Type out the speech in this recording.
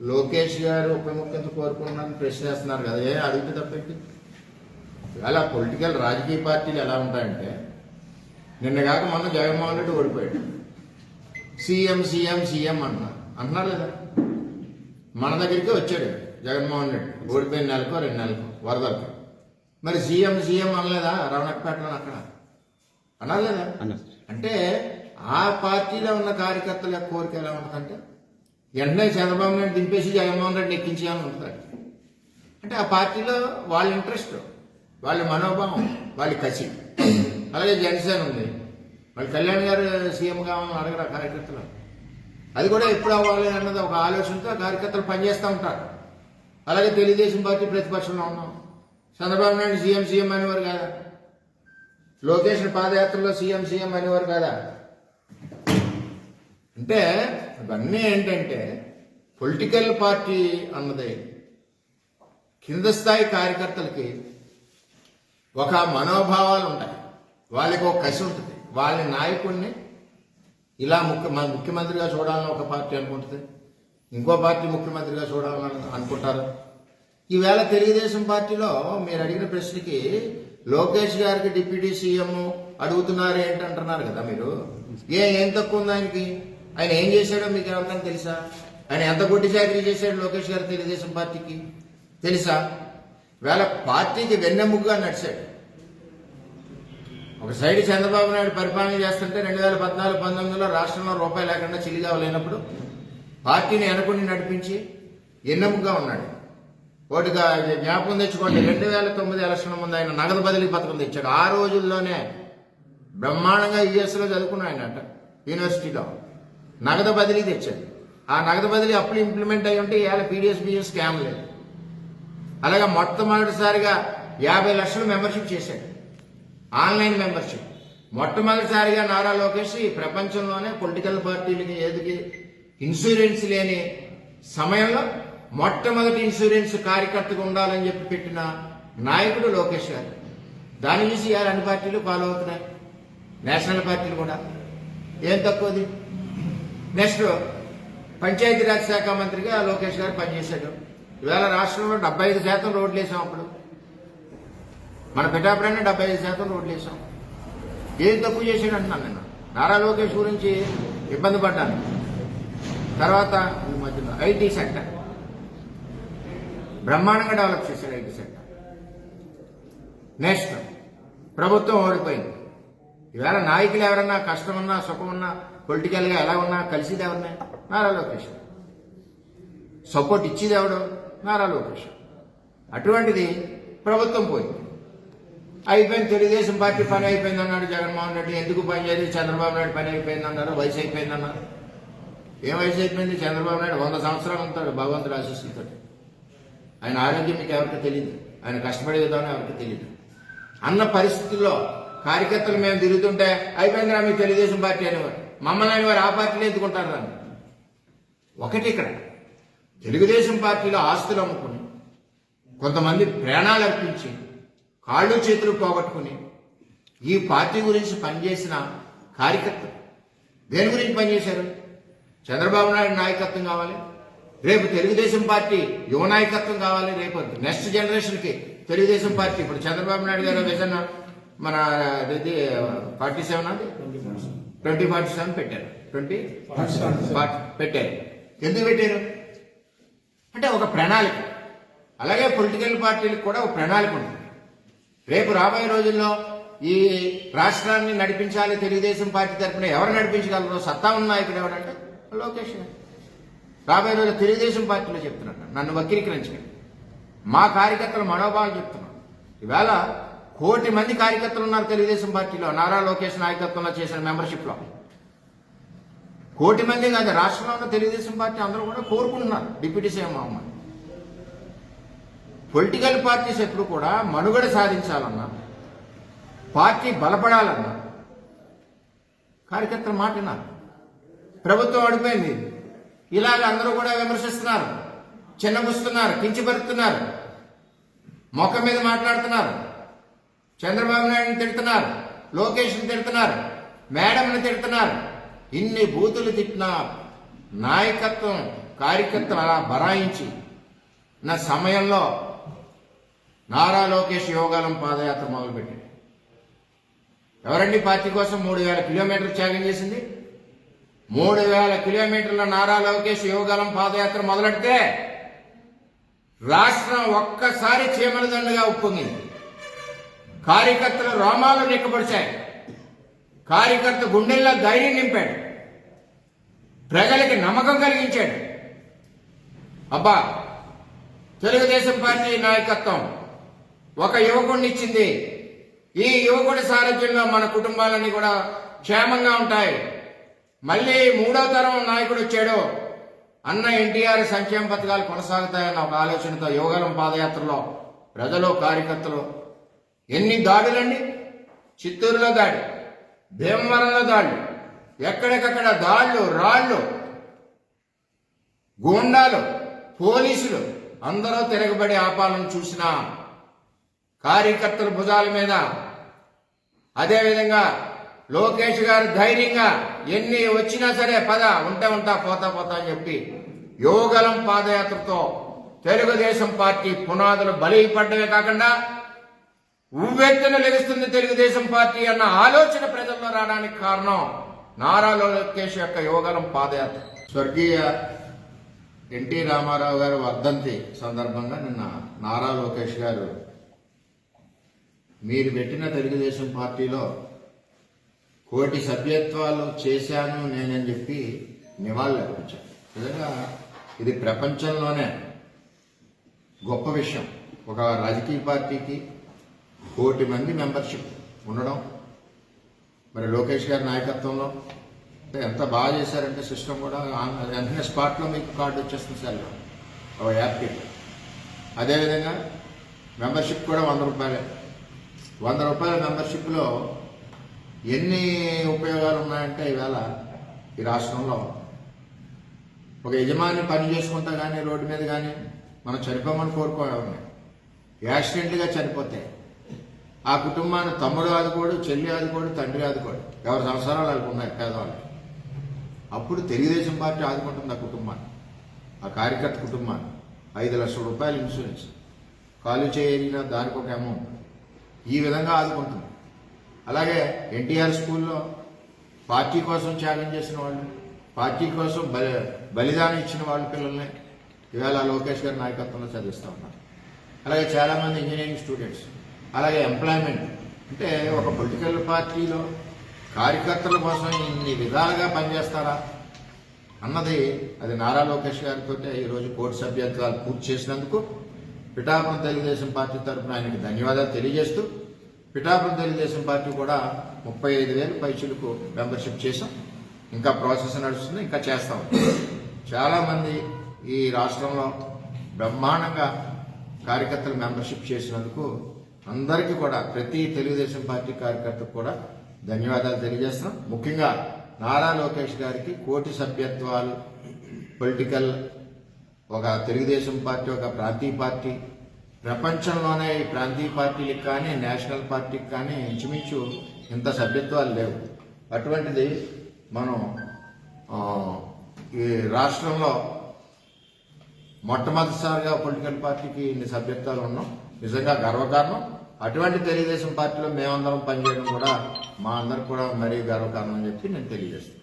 లోకేష్ గారు ఉప ముఖ్యమంత్రి కోరుకుంటున్నారని ప్రశ్న వేస్తున్నారు కదా, అడిగితే తప్పేంటి? ఇవాళ పొలిటికల్ రాజకీయ పార్టీలు ఎలా ఉంటాయంటే, నిన్న కాక మొన్న జగన్మోహన్ రెడ్డి ఓడిపోయాడు, సీఎం సీఎం సీఎం అంటున్నారు లేదా? మన దగ్గరికి వచ్చాడు జగన్మోహన్ రెడ్డి ఓడిపోయిన నెలకో 2 నెలలకు వరదలకు. మరి సీఎం సీఎం అనలేదా రవణపేటలో? అక్కడ అన్నారు లేదా? అంటే ఆ పార్టీలో ఉన్న కార్యకర్తల యొక్క కోరిక ఎలా ఉంటుందంటే, వెంటనే చంద్రబాబు నాయుడు దింపేసి జగన్మోహన్ రెడ్డి ఎక్కించాలని ఉంటుంది. అంటే ఆ పార్టీలో వాళ్ళ ఇంట్రెస్ట్, వాళ్ళ మనోభావం, వాళ్ళ కసి. అలాగే జనసేన ఉంది, వాళ్ళు కళ్యాణ్ గారు సీఎం కావాలని అడగరు కార్యకర్తలు. అది కూడా ఎప్పుడు అవ్వాలి అన్నది ఒక ఆలోచనతో కార్యకర్తలు పనిచేస్తూ ఉంటారు. అలాగే తెలుగుదేశం పార్టీ ప్రతిపక్షంలో ఉన్నాం, చంద్రబాబు నాయుడు సీఎం సీఎం అనేవారు కాదా? లోకేష్ పాదయాత్రలో సీఎం సీఎం అనేవారు కాదా? అంటే ఇవన్నీ ఏంటంటే, పొలిటికల్ పార్టీ అన్నది కింద స్థాయి కార్యకర్తలకి ఒక మనోభావాలు ఉంటాయి, వాళ్ళకి ఒక కసి ఉంటుంది. వాళ్ళ నాయకుడిని ఇలా ముఖ్యమంత్రిగా చూడాలని ఒక పార్టీ అనుకుంటుంది, ఇంకో పార్టీ ముఖ్యమంత్రిగా చూడాలని అనుకుంటారు. ఈవేళ తెలుగుదేశం పార్టీలో మీరు అడిగిన ప్రశ్నకి లోకేష్ గారికి డిప్యూటీ సీఎం అడుగుతున్నారు ఏంటంటున్నారు కదా మీరు. ఏం తక్కువ ఉంది ఆయనకి? ఆయన ఏం చేశాడో మీకు ఎవరికైనా తెలుసా? ఆయన ఎంత గుడ్డి చాకరీ చేశాడు లోకేష్ గారు తెలుగుదేశం పార్టీకి తెలుసా? వేళ పార్టీకి వెన్నెముగ్గా నడిచాడు. ఒక సైడ్ చంద్రబాబు నాయుడు పరిపాలన చేస్తుంటే 2014-19లో రాష్ట్రంలో రూపాయి లేకుండా చిల్లిగా లేనప్పుడు పార్టీని వెనకుండి నడిపించి ఎన్నెముగ్గా ఉన్నాడు. ఒకటిగా జ్ఞాపకం తెచ్చుకోండి, 2009 ఎలక్షన్ ముందు ఆయన నగదు బదిలీ పథకం తెచ్చాడు. ఆ రోజుల్లోనే బ్రహ్మాండంగా యుఎస్లో చదువుకున్నాడు అంట, యూనివర్సిటీలో నగదు బదిలీ తెచ్చాడు. ఆ నగదు బదిలీ అప్పుడు ఇంప్లిమెంట్ అయ్యి ఉంటే ఇవాళ పీడిఎస్ స్కామ్ లేదు. అలాగే మొట్టమొదటిసారిగా 50 లక్షలు మెంబర్షిప్ చేశాడు, ఆన్లైన్ మెంబర్షిప్. మొట్టమొదటిసారిగా నారా లోకేష్ ఈ ప్రపంచంలోనే పొలిటికల్ పార్టీలకి ఏదికి ఇన్సూరెన్స్ లేని సమయంలో మొట్టమొదటి ఇన్సూరెన్స్ కార్యకర్తగా ఉండాలని చెప్పి పెట్టిన నాయకుడు లోకేష్ గారు. దాన్ని చూసి ఇవాళ అన్ని పార్టీలు ఫాలో అవుతున్నాయి, నేషనల్ పార్టీలు కూడా. ఏం తక్కువది? నెక్స్ట్ పంచాయతీరాజ్ శాఖ మంత్రిగా లోకేష్ గారు పనిచేశాడు. ఇవాళ రాష్ట్రంలో 75% రోడ్లు వేసాం. అప్పుడు మన పిఠాపురాన్ని 75% రోడ్లు వేసాం. ఏం తక్కువ చేశాడు అంటున్నాను నేను. నారా లోకేష్ గురించి ఇబ్బంది పడ్డాను. తర్వాత ఈ మధ్యలో ఐటీ సెక్టర్ బ్రహ్మాండంగా డెవలప్ చేశాడు. IT sector. నెక్స్ట్ ప్రభుత్వం ఓడిపోయింది. ఇవాళ నాయకులు ఎవరన్నా కష్టం ఉన్నా సుఖం ఉన్నా పొలిటికల్గా ఎలా ఉన్నా కలిసిది ఎవరినే? నారా లోకేష్. సపోర్ట్ ఇచ్చేది ఎవడు? నారా లోకేష్. అటువంటిది ప్రభుత్వం పోయింది, అయిపోయింది. తెలుగుదేశం పార్టీ పని అయిపోయింది అన్నాడు జగన్మోహన్ రెడ్డి. ఎందుకు పని చేయలేదు? చంద్రబాబు నాయుడు పని అయిపోయింది అన్నారు, వయసు అయిపోయింది అన్నారు. ఏం వయసు అయిపోయింది? చంద్రబాబు నాయుడు 100 సంవత్సరాలు ఉంటాడు భగవంతుడు ఆశీస్సులతో. ఆయన ఆరోగ్యం మీకు ఎవరికి తెలియదు, ఆయన కష్టపడే విధానం ఎవరికి తెలియదు. అన్న పరిస్థితుల్లో కార్యకర్తలు మేము తిరుగుతుంటే అయిపోయిందిరా మీ తెలుగుదేశం పార్టీ అనేవారు. మమ్మల్ని అని వారు ఆ పార్టీలు ఎత్తుకుంటారు. దాన్ని ఒకటి ఇక్కడ తెలుగుదేశం పార్టీలో ఆస్తులు అమ్ముకుని కొంతమంది ప్రాణాలు అర్పించి కాళ్ళు చేతులు పోగొట్టుకుని ఈ పార్టీ గురించి పనిచేసిన కార్యకర్తలు దేని గురించి పనిచేశారు? చంద్రబాబు నాయుడు నాయకత్వం కావాలి, రేపు తెలుగుదేశం పార్టీ యువ నాయకత్వం కావాలి, రేపు నెక్స్ట్ జనరేషన్కి తెలుగుదేశం పార్టీ. ఇప్పుడు చంద్రబాబు నాయుడు గారు విజన్ మన 47 అది 2047 పెట్టారు. 2040 పెట్టారు. ఎందుకు పెట్టారు అంటే ఒక ప్రణాళిక. అలాగే పొలిటికల్ పార్టీలకు కూడా ఒక ప్రణాళిక ఉంటుంది. రేపు రాబోయే రోజుల్లో ఈ రాష్ట్రాన్ని నడిపించాలి తెలుగుదేశం పార్టీ తరఫున ఎవరు నడిపించగలరో సత్తా ఉన్న నాయకుడు ఎవరంటే లోకేష్. రాబోయే రోజుల్లో తెలుగుదేశం పార్టీలో చెప్తున్నాను, నన్ను వక్రీకరించండి, మా కార్యకర్తల మనోభావాలు చెప్తున్నాను. ఈవేళ 1 కోటి మంది కార్యకర్తలు ఉన్నారు తెలుగుదేశం పార్టీలో, నారా లోకేష్ నాయకత్వంలో చేసిన మెంబర్షిప్లో. 1 కోటి మంది కాదు, రాష్ట్రంలో ఉన్న తెలుగుదేశం పార్టీ అందరూ కూడా కోరుకుంటున్నారు డిప్యూటీ సీఎం అవ్వమని. పొలిటికల్ పార్టీస్ ఎప్పుడు కూడా మనుగడ సాధించాలన్నా, పార్టీ బలపడాలన్నా కార్యకర్తల మాట విన్నారు. ప్రభుత్వం అడిపోయింది, ఇలాగ అందరూ కూడా విమర్శిస్తున్నారు, చిన్నబుస్తున్నారు, కించపరుస్తున్నారు, మొక్క మీద మాట్లాడుతున్నారు, చంద్రబాబు నాయుడుని తిడుతున్నారు, లోకేష్ని తిడుతున్నారు, మేడంని తిడుతున్నారు. ఇన్ని బూతులు తిట్టినా నాయకత్వం కార్యకర్తలు అలా బరాయించి నా సమయంలో నారా లోకేష్ యోగాలం పాదయాత్ర మొదలుపెట్టాడు. ఎవరండి పార్టీ కోసం 3000 కిలోమీటర్లు త్యాగం చేసింది? 3000 కిలోమీటర్ల నారా లోకేష్ యోగాలం పాదయాత్ర మొదలెడితే రాష్ట్రం ఒక్కసారి చీమల దండుగా ఉప్పొంగింది. కార్యకర్తల రోమాలు నిక్కబడిచాయి. కార్యకర్త గుండెల్లో ధైర్యం నింపాడు. ప్రజలకి నమ్మకం కలిగించాడు. అబ్బా, తెలుగుదేశం పార్టీ నాయకత్వం ఒక యువకుడిని ఇచ్చింది. ఈ యువకుడి సారథ్యంలో మన కుటుంబాలన్నీ కూడా క్షేమంగా ఉంటాయి. మళ్ళీ 3వ తరం నాయకుడు వచ్చాడు. అన్న ఎన్టీఆర్ సంక్షేమ పథకాలు కొనసాగుతాయన్న ఒక ఆలోచనతో యోగాలం పాదయాత్రలో ప్రజలు కార్యకర్తలు ఎన్ని దాడులండి. చిత్తూరులో దాడి, భీమవరంలో దాడులు, ఎక్కడికక్కడ దాడులు, రాళ్లు, గూండాలు, పోలీసులు అందరూ తిరగబడి ఆపాలను చూసిన కార్యకర్తల భుజాల మీద, అదేవిధంగా లోకేష్ గారు ధైర్యంగా ఎన్ని వచ్చినా సరే పద ఉంటా పోతా అని చెప్పి యోగలం పాదయాత్రతో తెలుగుదేశం పార్టీ పునాదులు బలైపడ్డమే కాకుండా ఉవ్వెత్తున లెగుస్తుంది తెలుగుదేశం పార్టీ అన్న ఆలోచన ప్రజల్లో రావడానికి కారణం నారా లోకేష్ యొక్క యోగలం పాదయాత్ర. స్వర్గీయ ఎన్టీ రామారావు గారు వర్ధంతి సందర్భంగా నిన్న నారా లోకేష్ గారు మీరు పెట్టిన తెలుగుదేశం పార్టీలో 1 కోటి సభ్యత్వాలు చేశాను నేనని చెప్పి నివాళులు అర్పించాను. నిజంగా ఇది ప్రపంచంలోనే గొప్ప విషయం. ఒక రాజకీయ పార్టీకి 1 కోటి మంది మెంబర్షిప్ ఉండడం, మరి లోకేష్ గారి నాయకత్వంలో ఎంత బాగా చేశారంటే సిస్టమ్ కూడా వెంటనే స్పాట్లో మీకు కార్డు వచ్చేస్తుంది సార్ ఒక యాప్కి. అదేవిధంగా మెంబర్షిప్ కూడా 100 రూపాయలే. 100 రూపాయల మెంబర్షిప్లో ఎన్ని ఉపయోగాలు ఉన్నాయంటే ఈవేళ ఈ రాష్ట్రంలో ఒక యజమాని పని చేసుకుంటా కానీ రోడ్డు మీద కానీ మనం చనిపోమని కోరుకోవాలి. యాక్సిడెంట్గా చనిపోతే ఆ కుటుంబాన్ని తమ్ముడు ఆదుకోడు, చెల్లి ఆదుకోడు, తండ్రి ఆదుకోడు. ఎవరి సంవత్సరాలు వాళ్ళకు ఉన్నాయి పేదవాళ్ళు. అప్పుడు తెలుగుదేశం పార్టీ ఆదుకుంటుంది ఆ కుటుంబాన్ని, ఆ కార్యకర్త కుటుంబాన్ని. 5 లక్షల రూపాయలు ఇన్సూరెన్స్, కాలు చేయరిగినా దానికి ఒక అమౌంట్, ఈ విధంగా ఆదుకుంటుంది. అలాగే ఎన్టీఆర్ స్కూల్లో పార్టీ కోసం త్యాగం చేసిన వాళ్ళు, పార్టీ కోసం బలిదానం ఇచ్చిన వాళ్ళ పిల్లల్ని ఇవాళ లోకేష్ గారి నాయకత్వంలో చదివిస్తూ ఉన్నారు. అలాగే చాలామంది ఇంజనీరింగ్ స్టూడెంట్స్, అలాగే ఎంప్లాయ్మెంట్. అంటే ఒక పొలిటికల్ పార్టీలో కార్యకర్తల కోసం ఇన్ని విధాలుగా పనిచేస్తారా అన్నది అది నారా లోకేష్ గారితో ఈరోజు 1 కోటి సభ్యత్వాలు పూర్తి చేసినందుకు పిఠాపురం తెలుగుదేశం పార్టీ తరఫున ఆయనకి ధన్యవాదాలు తెలియజేస్తూ, పిఠాపురం తెలుగుదేశం పార్టీ కూడా 35,000 పైచులకు మెంబర్షిప్ చేసాం. ఇంకా ప్రాసెస్ నడుస్తుంది, ఇంకా చేస్తాం. చాలామంది ఈ రాష్ట్రంలో బ్రహ్మాండంగా కార్యకర్తలు మెంబర్షిప్ చేసినందుకు అందరికీ కూడా, ప్రతి తెలుగుదేశం పార్టీ కార్యకర్తకు కూడా ధన్యవాదాలు తెలియజేస్తాం. ముఖ్యంగా నారా లోకేష్ గారికి 1 కోటి సభ్యత్వాలు పొలిటికల్ ఒక తెలుగుదేశం పార్టీ ఒక ప్రాంతీయ పార్టీ, ప్రపంచంలోనే ఈ ప్రాంతీయ పార్టీలకు కానీ నేషనల్ పార్టీకి కానీ ఇంచుమించు ఇంత సభ్యత్వాలు లేవు. అటువంటిది మనం ఈ రాష్ట్రంలో మొట్టమొదటిసారిగా పొలిటికల్ పార్టీకి ఇన్ని సభ్యత్వాలు ఉన్నాం. నిజంగా గర్వకారణం. అటువంటి తెలుగుదేశం పార్టీలో మేమందరం పనిచేయడం కూడా మా అందరికి కూడా మరీ గర్వకారణం అని చెప్పి నేను తెలియజేస్తాను.